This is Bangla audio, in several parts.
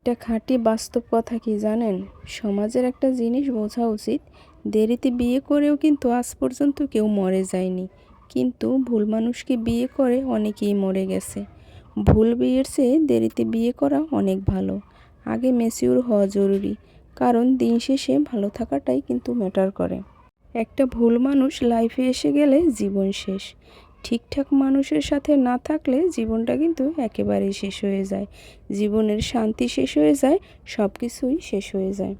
একটা খাঁটি বাস্তব কথা কি জানেন? সমাজের একটা জিনিস বোঝা উচিত, দেরিতে বিয়ে করেও কিন্তু আজ পর্যন্ত কেউ মরে যায়নি। কিন্তু ভুল মানুষকে বিয়ে করে অনেকেই মরে গেছে। ভুল বিয়ের চেয়ে দেরিতে বিয়ে করা অনেক ভালো। আগে ম্যাচিউর হওয়া জরুরি, কারণ দিন শেষে ভালো থাকাটাই কিন্তু ম্যাটার করে। একটা ভুল মানুষ লাইফে এসে গেলে জীবন শেষ। ঠিকঠাক মানুষের সাথে না থাকলে জীবনটা কিন্তু একেবারেই শেষ হয়ে যায়। জীবনের শান্তি শেষ হয়ে যায়, সব কিছুই শেষ হয়ে যায়।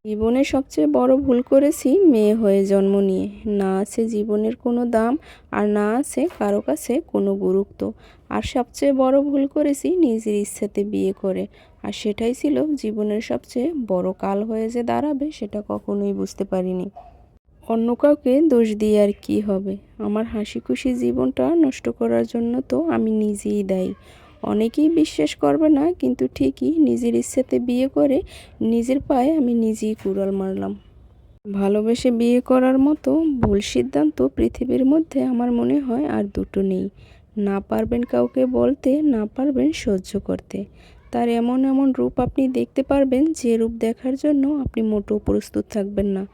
জীবনে সবচেয়ে বড় ভুল করেছি মেয়ে হয়ে জন্ম নিয়ে। না আছে জীবনের কোনো দাম, আর না আছে কারো কাছে কোনো গুরুত্ব। আর সবচেয়ে বড় ভুল করেছি নিজের ইচ্ছাতে বিয়ে করে, আর সেটাই ছিল জীবনের সবচেয়ে বড় কাল হয়ে যে দাঁড়াবে সেটা কখনোই বুঝতে পারিনি। অন্য কাউকে দোষ দিয়ে আর কি হবে? আমার হাসিখুশি জীবনটা নষ্ট করার জন্য তো আমি নিজেই দায়ী। অনেকেই বিশ্বাস করবে না, কিন্তু ঠিকই নিজের ইচ্ছাতে বিয়ে করে নিজের পায়ে আমি নিজেই কুড়াল মারলাম। ভালোবেসে বিয়ে করার মতো ভুল সিদ্ধান্ত পৃথিবীর মধ্যে আমার মনে হয় আর দুটো নেই। না পারবেন কাউকে বলতে, না পারবেন সহ্য করতে। তার এমন এমন রূপ আপনি দেখতে পারবেন যে রূপ দেখার জন্য আপনি মোটেও প্রস্তুত থাকবেন না।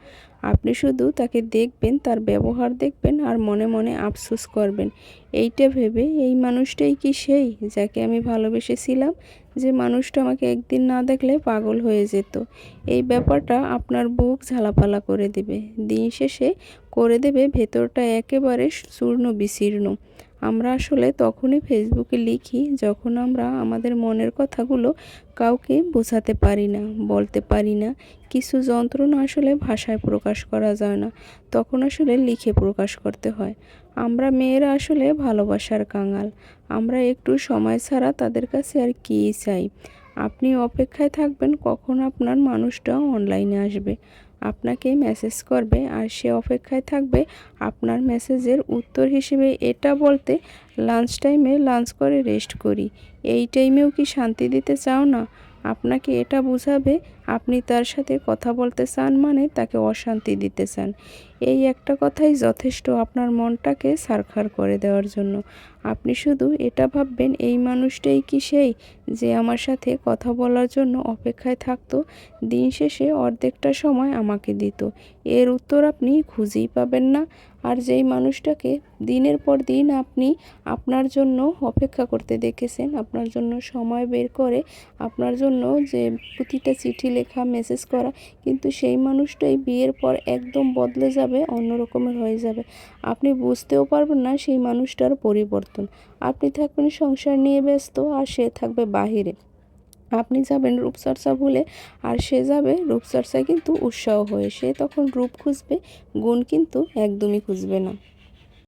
আপনি শুধু তাকে দেখবেন, তার ব্যবহার দেখবেন আর মনে মনে আফসোস করবেন, এইটা ভেবে এই মানুষটাই কি সেই যাকে আমি ভালোবেসেছিলাম, যে মানুষটা আমাকে একদিন না দেখলে পাগল হয়ে যেত। এই ব্যাপারটা আপনার বুক ঝালাপালা করে দেবে, দিন শেষে করে দেবে ভেতরটা একেবারে চূর্ণ বিচীর্ণ। আমরা আসলে তখনই ফেসবুকে লিখি যখন আমরা আমাদের মনের কথাগুলো কাউকে বোঝাতে পারি না, বলতে পারি না। কিছু যন্ত্রণা আসলে ভাষায় প্রকাশ করা যায় না, তখন আসলে লিখে প্রকাশ করতে হয়। আমরা মেয়েরা আসলে ভালোবাসার কাঙাল। আমরা একটু সময় ছাড়া তাদের কাছে আর কী চাই? আপনি অপেক্ষায় থাকবেন কখন আপনার মানুষটা অনলাইনে আসবে, আপনাকে মেসেজ করবে, আর সে অপেক্ষায় থাকবে আপনার মেসেজের উত্তর হিসেবে এটা বলতে, লাঞ্চ টাইমে লাঞ্চ করে রেস্ট করি। এই টাইমেও কি শান্তি দিতে চাও না? আপনাকে এটা বোঝাবে আপনি তার সাথে কথা বলতে চান, মানে তাকে অশান্তি দিতে চান। এই একটা কথাই যথেষ্ট আপনার মনটাকে ছারখার করে দেওয়ার জন্য। আপনি শুধু এটা ভাববেন, এই মানুষটাই কি সেই যে আমার সাথে কথা বলার জন্য অপেক্ষায় থাকতো, দিন শেষে অর্ধেকটা সময় আমাকে দিত। এর উত্তর আপনি খুঁজেই পাবেন না। আর যেই মানুষটাকে দিনের পর দিন আপনি আপনার জন্য অপেক্ষা করতে দেখেছেন, আপনার জন্য সময় বের করে, আপনার জন্য যে প্রতিটা চিঠি লেখা, মেসেজ করা, কিন্তু সেই মানুষটাই বিয়ের পর একদম বদলে যাবে, অন্য রকমের হয়ে যাবে। আপনি বুঝতেও পারবেন না সেই মানুষটার পরিবর্তন। আপনি থাকবেন সংসার নিয়ে ব্যস্ত, আর সে থাকবে বাহিরে। আপনি যাবেন রূপচর্চা ভুলে, আর সে যাবে রূপচর্চায় কিন্তু উৎসাহ হয়ে। সে তখন রূপ খুঁজবে, গুণ কিন্তু একদমই খুঁজবে না।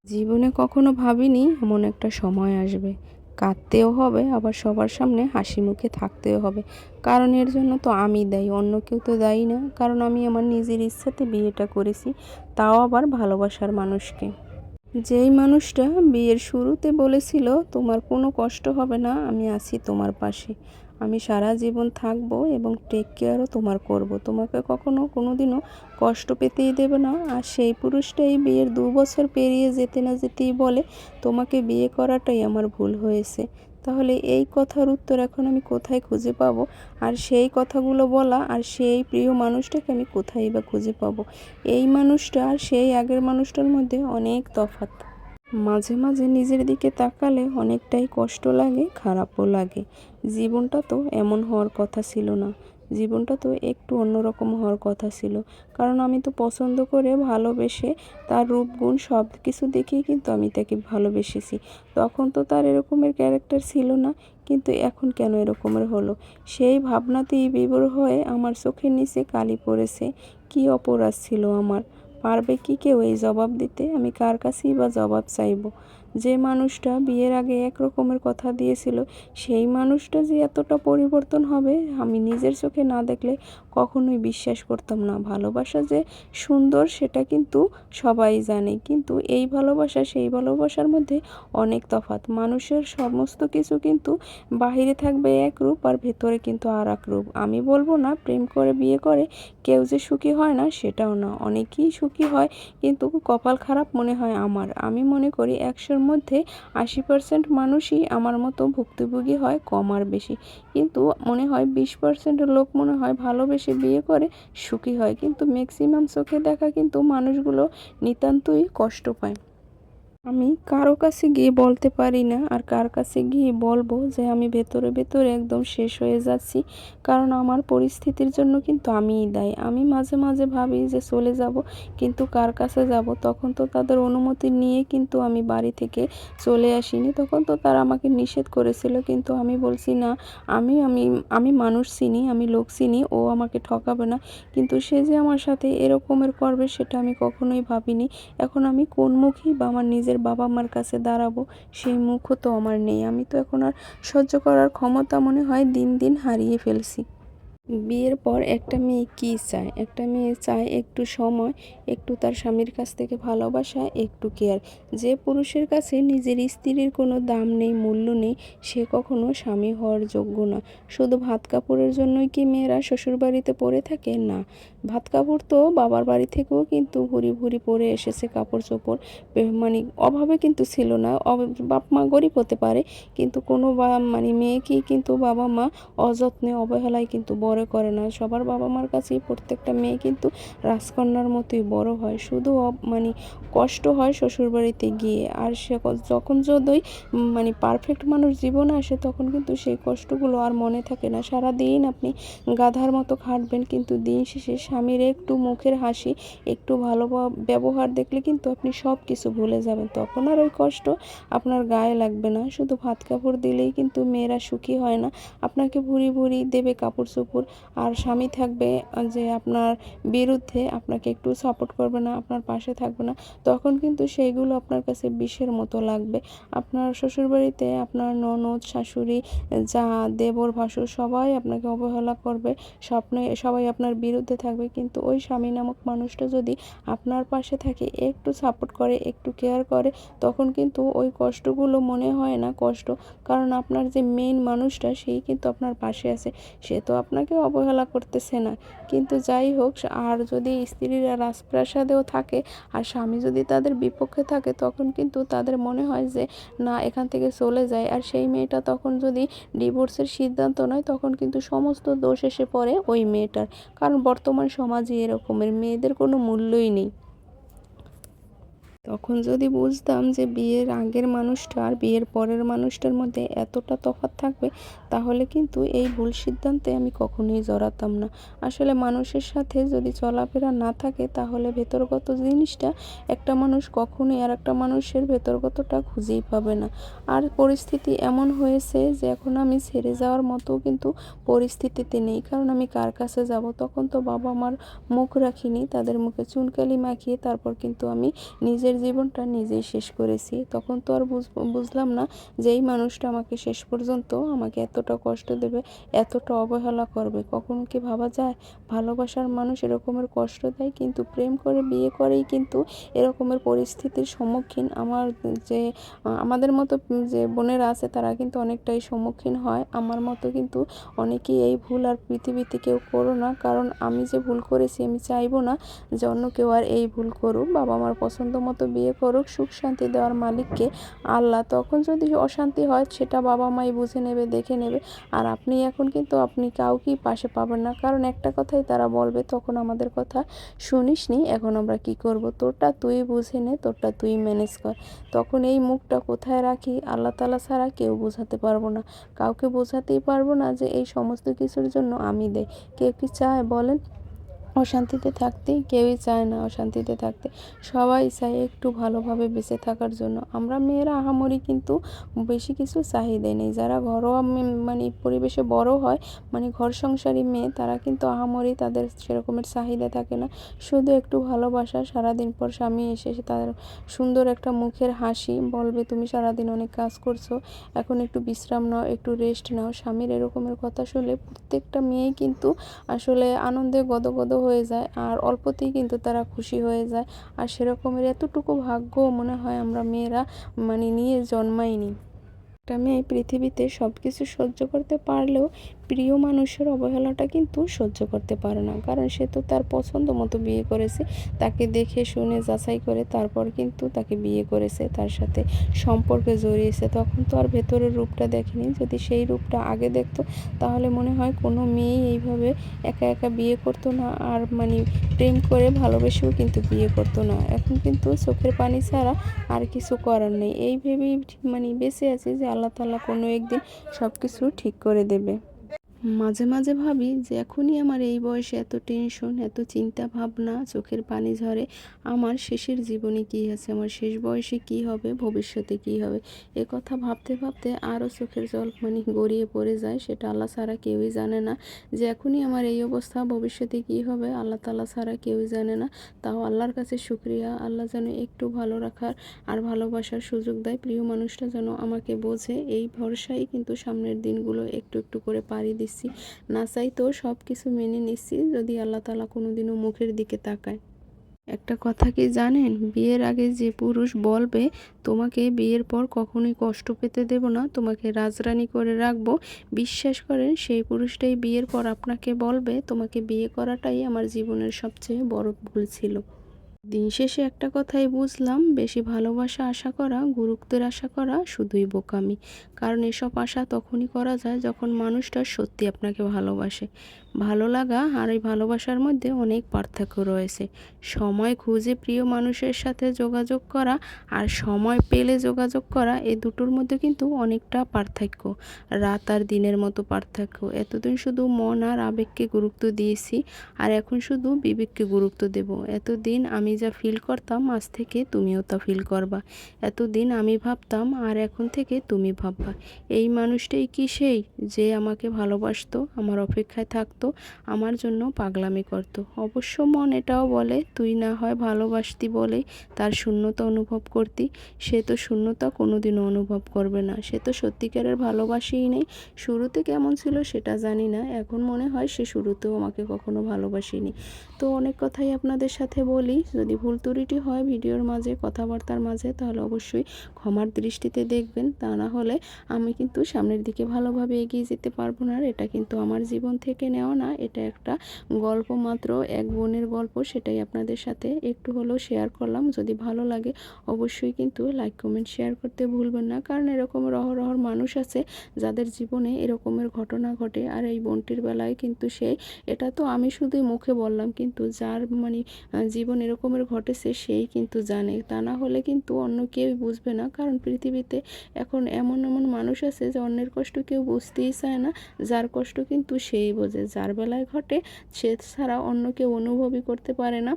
জীবনে কখনো ভাবিনি এমন একটা সময় আসবে। কাঁদতেও হবে, আবার সবার সামনে হাসি মুখে থাকতেও হবে। কারণ এর জন্য তো আমি দায়ী, অন্য কেউ তো দায়ী না। কারণ আমি আমার নিজের ইচ্ছাতে বিয়েটা করেছি, তাও আবার ভালোবাসার মানুষকে। যেই মানুষটা বিয়ের শুরুতে বলেছিল তোমার কোনো কষ্ট হবে না, আমি আছি তোমার পাশে, আমি সারা জীবন থাকবো এবং টেক কেয়ারও তোমার করব, তোমাকে কখনো কোনোদিনও কষ্ট পেতেই দেবে না, আর সেই পুরুষটাই বিয়ের 2 বছর পেরিয়ে যেতে না যেতেই বলে তোমাকে বিয়ে করাটাই আমার ভুল হয়েছে। তাহলে এই কথার উত্তর এখন আমি কোথায় খুঁজে পাবো? আর সেই কথাগুলো বলা আর সেই প্রিয় মানুষটাকে আমি কোথায় বা খুঁজে পাবো? এই মানুষটা আর সেই আগের মানুষটার মধ্যে অনেক তফাৎ। মাঝে মাঝে নিজের দিকে তাকালে অনেকটাই কষ্ট লাগে, খারাপও লাগে। জীবনটা তো এমন হওয়ার কথা ছিল না, জীবনটা তো একটু অন্যরকম হওয়ার কথা ছিল। কারণ আমি তো পছন্দ করে ভালোবেসে, তার রূপগুণ সব কিছু দেখেই কিন্তু আমি তাকে ভালোবেসেছি। তখন তো তার এরকমের ক্যারেক্টার ছিল না, কিন্তু এখন কেন এরকমের হলো? সেই ভাবনাতেই বিভোর হয়ে আমার চোখের নিচে কালি পড়েছে। কি অপরাধ ছিল আমার? পারবে কি কেউ এই জবাব দিতে? আমি কার কাছেই বা জবাব চাইবো? যে মানুষটা বিয়ের আগে এক রকমের কথা দিয়েছিল, সেই মানুষটা যে এতটা পরিবর্তন হবে আমি নিজের চোখে না দেখলে কখনোই বিশ্বাস করতাম না। ভালোবাসা যে সুন্দর সেটা কিন্তু সবাই জানে, কিন্তু এই ভালোবাসা সেই ভালোবাসার মধ্যে অনেক তফাৎ। মানুষের সমস্ত কিছু কিন্তু বাহিরে থাকবে এক রূপ, আর ভেতরে কিন্তু আর এক রূপ। আমি বলবো না প্রেম করে বিয়ে করে কেউ যে সুখী হয় না, সেটাও না, অনেকেই সুখী হয়, কিন্তু কপাল খারাপ মনে হয় আমার। আমি মনে করি 100-র 100%-এর মধ্যে 80% মানুষই আমার মতো ভুক্তভোগী হয়, কম আর বেশি। কিন্তু মনে হয় 20% লোক মনে হয় ভালোবেসে বিয়ে করে সুখী হয়, কিন্তু ম্যাক্সিমাম চোখে দেখা কিন্তু মানুষগুলো নিতান্তই কষ্ট পায়। আমি কারো কাছে গিয়ে বলতে পারি না, আর কার কাছে গিয়ে বলবো যে আমি ভেতরে ভেতরে একদম শেষ হয়ে যাচ্ছি, কারণ আমার পরিস্থিতির জন্য কিন্তু আমিই দায়ী। আমি মাঝে মাঝে ভাবি যে চলে যাব, কিন্তু কার কাছে যাব? তখন তো তাদের অনুমতি নিয়ে কিন্তু আমি বাড়ি থেকে চলে আসিনি, তখন তো তারা আমাকে নিষেধ করেছিল, কিন্তু আমি বলছি না, আমি আমি আমি মানুষ চিনি, আমি লোক চিনি, ও আমাকে ঠকাবে না। কিন্তু সে যে আমার সাথে এরকমের করবে সেটা আমি কখনোই ভাবিনি। এখন আমি কোন মুখেই বা আমার নিজের বাবা মার কাছে দাঁড়াবো, সেই মুখও তো আমার নেই। আমি তো এখন আর সহ্য করার ক্ষমতা মনে হয় দিন দিন হারিয়ে ফেলছি। বিয়ের পর একটা মেয়ে কী চায়? একটা মেয়ে চায় একটু সময়, একটু তার স্বামীর কাছ থেকে ভালোবাসা, একটু কেয়ার। যে পুরুষের কাছে নিজের স্ত্রীর কোনো দাম নেই, মূল্য নেই, সে কখনো স্বামী হওয়ার যোগ্য না। শুধু ভাত কাপড়ের জন্যই কি মেয়েরা শ্বশুরবাড়িতে পড়ে থাকে? না, ভাত কাপড় তো বাবার বাড়ি থেকেও কিন্তু ভুরি ভুরি পরে এসেছে কাপড় চোপড়। মানে অভাবে কিন্তু ছিল না। বাপ মা গরিব হতে পারে, কিন্তু কোনো মেয়েকেই কিন্তু বাবা মা অযত্নে অবহেলায় কিন্তু বড় করে না। সবার বাবা মার কাছেই প্রত্যেকটা মেয়ে কিন্তু রাজকন্যার মতোই বড় হয়। শুধু কষ্ট হয় শ্বশুরবাড়িতে গিয়ে। আর সে যখন যদি পারফেক্ট মানুষ জীবনে আসে, তখন কিন্তু সেই কষ্টগুলো আর মনে থাকে না। সারাদিন আপনি গাধার মতো খাটবেন, কিন্তু দিন শেষে স্বামীর একটু মুখের হাসি, একটু ভালো ব্যবহার দেখলে কিন্তু আপনি সব কিছু ভুলে যাবেন। তখন আর ওই কষ্ট আপনার গায়ে লাগবে না। শুধু ভাত কাপড় দিলেই কিন্তু মেয়েরা সুখী হয় না। আপনাকে ভুরি ভুরি দেবে কাপড় চোপড়, আর স্বামী থাকবে যে আপনার বিরুদ্ধে, আপনাকে একটু সাপোর্ট করবে না, আপনার পাশে থাকবে না। তখন কিন্তু সেইগুলো আপনার কাছে বিষের মতো লাগবে। আপনার শ্বশুরবাড়িতে আপনার ননদ, শাশুড়ি, যা, দেবর, ভাসুর সবাই আপনাকে অবহেলা করবে, সবাই আপনার বিরুদ্ধে থাকবে। কিন্তু ওই স্বামী নামক মানুষটা যদি আপনার পাশে থাকে, একটু সাপোর্ট করে, একটু কেয়ার করে, তখন কিন্তু ওই কষ্টগুলো মনে হয় না কষ্ট। কারণ আপনার যে মেইন মানুষটা, সেই কিন্তু আপনার পাশে আছে, সে তো আপনাকে অবহেলা করতেছে না। কিন্তু যাই হোক, আর যদি স্ত্রীরা রাজপ্রাসাদেও থাকে আর স্বামী যদি তাদের বিপক্ষে থাকে, তখন কিন্তু তাদের মনে হয় যে না, এখান থেকে চলে যায়। আর সেই মেয়েটা তখন যদি ডিভোর্সের সিদ্ধান্ত নেয়, তখন কিন্তু সমস্ত দোষ এসে পড়ে ওই মেয়েটার। কারণ বর্তমান সমাজে এরকমের মেয়েদের কোনো মূল্যই নেই। তখন যদি বুঝতাম যে বিয়ের আগের মানুষটা আর বিয়ের পরের মানুষটার মধ্যে এতটা তফাৎ থাকবে, তাহলে কিন্তু এই ভুল সিদ্ধান্তে আমি কখনোই জড়াতাম না। আসলে মানুষের সাথে যদি চলাফেরা না থাকে, তাহলে ভেতরগত জিনিসটা একটা মানুষ কখনোই আর একটা মানুষের ভেতরগতটা খুঁজেই পাবে না। আর পরিস্থিতি এমন হয়েছে যে এখন আমি ছেড়ে যাওয়ার মতো কিন্তু পরিস্থিতিতে নেই। কারণ আমি কার কাছে যাব? তখন তো বাবা মার মুখ রাখিনি, তাদের মুখে চুনকালি মাখিয়ে তারপর কিন্তু আমি নিজের জীবনটা নিজেই শেষ করেছি। তখন তো আর বুঝলাম না যে এই মানুষটা আমাকে শেষ পর্যন্ত আমাকে এতটা কষ্ট দেবে, এতটা অবহেলা করবে। কখনো কি ভাবা যায়? ভালোবাসার মানুষ এরকমের কষ্ট দেয়, কিন্তু প্রেম করে বিয়ে করেই কিন্তু এরকমের পরিস্থিতির সম্মুখীন যে আমাদের মতো যে বোনেরা আছে, তারা কিন্তু অনেকটাই সম্মুখীন হয়। আমার মতো কিন্তু অনেকেই এই ভুল আর পৃথিবীতে কেউ করো না। কারণ আমি যে ভুল করেছি, আমি চাইবো না যে অন্য কেউ আর এই ভুল করুক। বাবা মার পছন্দ মতো বিয়ে করুক, সুখ শান্তি দেওয়ার মালিককে আল্লাহ। তখন যদি অশান্তি হয়, সেটা বাবা মাই বুঝে নেবে, দেখে নেবে। আর আপনি কাউকেই পাশে পাবেন না, কারণ একটা কথাই তারা বলবে, তখন আমাদের কথা শুনিসনি, এখন আমরা কি করব? তোরটা তুই বুঝে নে, তোরটা তুই ম্যানেজ কর। তখন এই মুখটা কোথায় রাখি, আল্লাহ তাআলা ছাড়া কেউ বোঝাতে পারবো না, কাউকে বোঝাতেই পারবো না যে এই সমস্ত কিছুর জন্য আমি দেয়। কেউ কি চায় বলেন অশান্তিতে থাকতে? কেউই চায় না অশান্তিতে থাকতে। সবাই চায় একটু ভালোভাবে বেঁচে থাকার জন্য। আমরা মেয়েরা আহামরি কিন্তু বেশি কিছু চাহিদাই নেই। যারা ঘরোয়া পরিবেশে বড় হয়, ঘর সংসারী মেয়ে, তারা কিন্তু আহামরি তাদের সেরকমের চাহিদা থাকে না। শুধু একটু ভালোবাসা, সারাদিন পর স্বামী এসে তাদের সুন্দর একটা মুখের হাসি, বলবে তুমি সারাদিন অনেক কাজ করছো, এখন একটু বিশ্রাম নাও, একটু রেস্ট নাও। স্বামীর এরকমের কথা শুনলে প্রত্যেকটা মেয়েই কিন্তু আসলে আনন্দে গদগদ হয়ে যায়, আর অল্পতেই কিন্তু তারা খুশি হয়ে যায়। আর সেরকমের এতটুকু ভাগ্য মনে হয় আমরা মেয়েরা নিয়ে জন্মাইনি। একটা মেয়ে পৃথিবীতে সব কিছু সহ্য করতে পারলেও প্রিয় মানুষের অবহেলাটা কিন্তু সহ্য করতে পারে না, কারণ সে তো তার পছন্দ মতো বিয়ে করেছে, তাকে দেখে শুনে যাচাই করে তারপর কিন্তু তাকে বিয়ে করেছে, তার সাথে সম্পর্কে জড়িয়েছে। তখন তো আর ভেতরের রূপটা দেখেনি। যদি সেই রূপটা আগে দেখতো তাহলে মনে হয় কোনো মেয়েই এইভাবে একা একা বিয়ে করতো না, আর প্রেম করে ভালোবেসেও কিন্তু বিয়ে করতো না। এখন কিন্তু চোখের পানি ছাড়া আর কিছু করার নেই, এই ভেবেই বেঁচে আছি যে আল্লাহ তাআলা কোনো একদিন সব কিছু ঠিক করে দেবে। মাঝে মাঝে ভাবি যে এখনই আমার এই বয়সে এত টেনশন, এত চিন্তা ভাবনা, চোখের পানি ঝরে, আমার শেষের জীবনে কী আছে, আমার শেষ বয়সে কী হবে, ভবিষ্যতে কী হবে। এ কথা ভাবতে ভাবতে আরও চোখের জল গড়িয়ে পড়ে যায়। সেটা আল্লাহ ছাড়া কেউই জানে না যে এখনই আমার এই অবস্থা, ভবিষ্যতে কী হবে আল্লাহ তাআলা ছাড়া কেউই জানে না। তাও আল্লাহর কাছে শুকরিয়া, আল্লাহ যেন একটু ভালো রাখার আর ভালোবাসার সুযোগ দেয়, প্রিয় মানুষটা যেন আমাকে বোঝে। এই ভরসায় কিন্তু সামনের দিনগুলো একটু একটু করে পাড়ি দিচ্ছি। না চাইতেও সব কিছু মেনে নিচ্ছি, যদি আল্লাহ তাআলা কোনোদিনও মুখের দিকে তাকায়। একটা কথা কি জানেন, বিয়ের আগে যে পুরুষ বলবে তোমাকে বিয়ের পর কখনোই কষ্ট পেতে দেব না, তোমাকে রাজরানী করে রাখবো, বিশ্বাস করেন সেই পুরুষটাই বিয়ের পর আপনাকে বলবে তোমাকে বিয়ে করাটাই আমার জীবনের সবচেয়ে বড় ভুল ছিল। দিন শেষে একটা কথাই বুঝলাম, বেশি ভালোবাসা আশা করা, গুরুত্বের আশা করা শুধুই বোকামি। কারণ এসব আশা তখনই করা যায় যখন মানুষটা সত্যি আপনাকে ভালোবাসে। ভালো লাগা আর এই ভালোবাসার মধ্যে অনেক পার্থক্য রয়েছে। সময় খুঁজে প্রিয় মানুষের সাথে যোগাযোগ করা আর সময় পেলে যোগাযোগ করা, এই দুটোর মধ্যে কিন্তু অনেকটা পার্থক্য। রাত আর দিনের মতো পার্থক্য। এতদিন শুধু মন আর আবেগকে গুরুত্ব দিয়েছি, আর এখন শুধু বিবেককে গুরুত্ব দেব। এতদিন আমি যা ফিল করতাম, আজ থেকে তুমিও তা ফিল করবা। এতদিন আমি ভাবতাম, আর এখন থেকে তুমি ভাববা। এই মানুষটাই কি সেই যে আমাকে ভালোবাসতো, আমার অপেক্ষায় থাকতো, আমার জন্য পাগলামি করত। অবশ্য মন এটাও বলে তুই না হয় ভালোবাসতি বলেই তার শূন্যতা অনুভব করতি। সে তো শূন্যতা কোনোদিনও অনুভব করবে না, সে তো সত্যিকারের ভালোবাসেই নেই। শুরুতে কেমন ছিল সেটা জানি না, এখন মনে হয় সে শুরুতেও আমাকে কখনো ভালোবাসেনি। তো অনেক কথাই আপনাদের সাথে বলি, যদি ভুল ত্রুটি হয় ভিডিওর মাঝে, কথাবার্তার মাঝে, তাহলে অবশ্যই ক্ষমার দৃষ্টিতে দেখবেন। তা না হলে আমি কিন্তু সামনের দিকে ভালোভাবে এগিয়ে যেতে পারবো না। আর এটা কিন্তু আমার জীবন থেকে নেওয়া না, এটা একটা গল্প মাত্র, এক বোনের গল্প, সেটাই আপনাদের সাথে একটু হলেও শেয়ার করলাম। যদি ভালো লাগে অবশ্যই কিন্তু লাইক কমেন্ট শেয়ার করতে ভুলবেন না, কারণ এরকম রহরহ মানুষ আছে যাদের জীবনে এরকমের ঘটনা ঘটে। আর এই বোনটির বেলায় কিন্তু এটা তো আমি শুধুই মুখে বললাম, কিন্তু যার জীবন এরকমের ঘটেছে সেই কিন্তু জানে। তা না হলে কিন্তু অন্য কেউই বুঝবে না, কারণ পৃথিবীতে এখন এমন এমন মানুষ আছে যে অন্যের কষ্ট কেউ বুঝতেই চায় না, যার কষ্ট কিন্তু সেই বোঝে। যার বেলায় ঘটে সে ছাড়া অন্য কেউ অনুভবই করতে পারে না।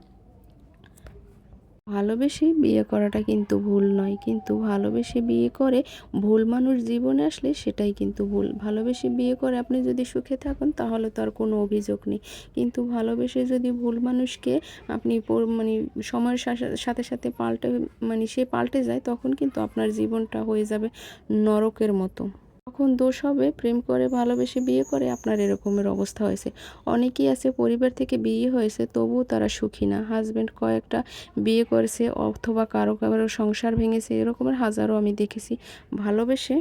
ভালোবেসে বিয়ে করাটা কিন্তু ভুল নয়, কিন্তু ভালোবেসে বিয়ে করে ভুল মানুষ জীবনে আসলে সেটাই কিন্তু ভুল। ভালোবেসে বিয়ে করে আপনি যদি সুখে থাকেন তাহলে তো আর কোনো অভিযোগ নেই, কিন্তু ভালোবেসে যদি ভুল মানুষকে আপনি সময়ের সাথে সাথে পাল্টে সে পাল্টে যায়, তখন কিন্তু আপনার জীবনটা হয়ে যাবে নরকের মতো। তখন দোষ হবে প্রেম করে ভালোবেসে বিয়ে করে আপনার এরকমের অবস্থা হয়েছে। অনেকেই আছে পরিবার থেকে বিয়ে হয়েছে তবুও তারা সুখী না, হাজব্যান্ড কয়েকটা বিয়ে করেছে অথবা কারো কারো সংসার ভেঙেছে, এরকমের হাজারও আমি দেখেছি। ভালোবেসে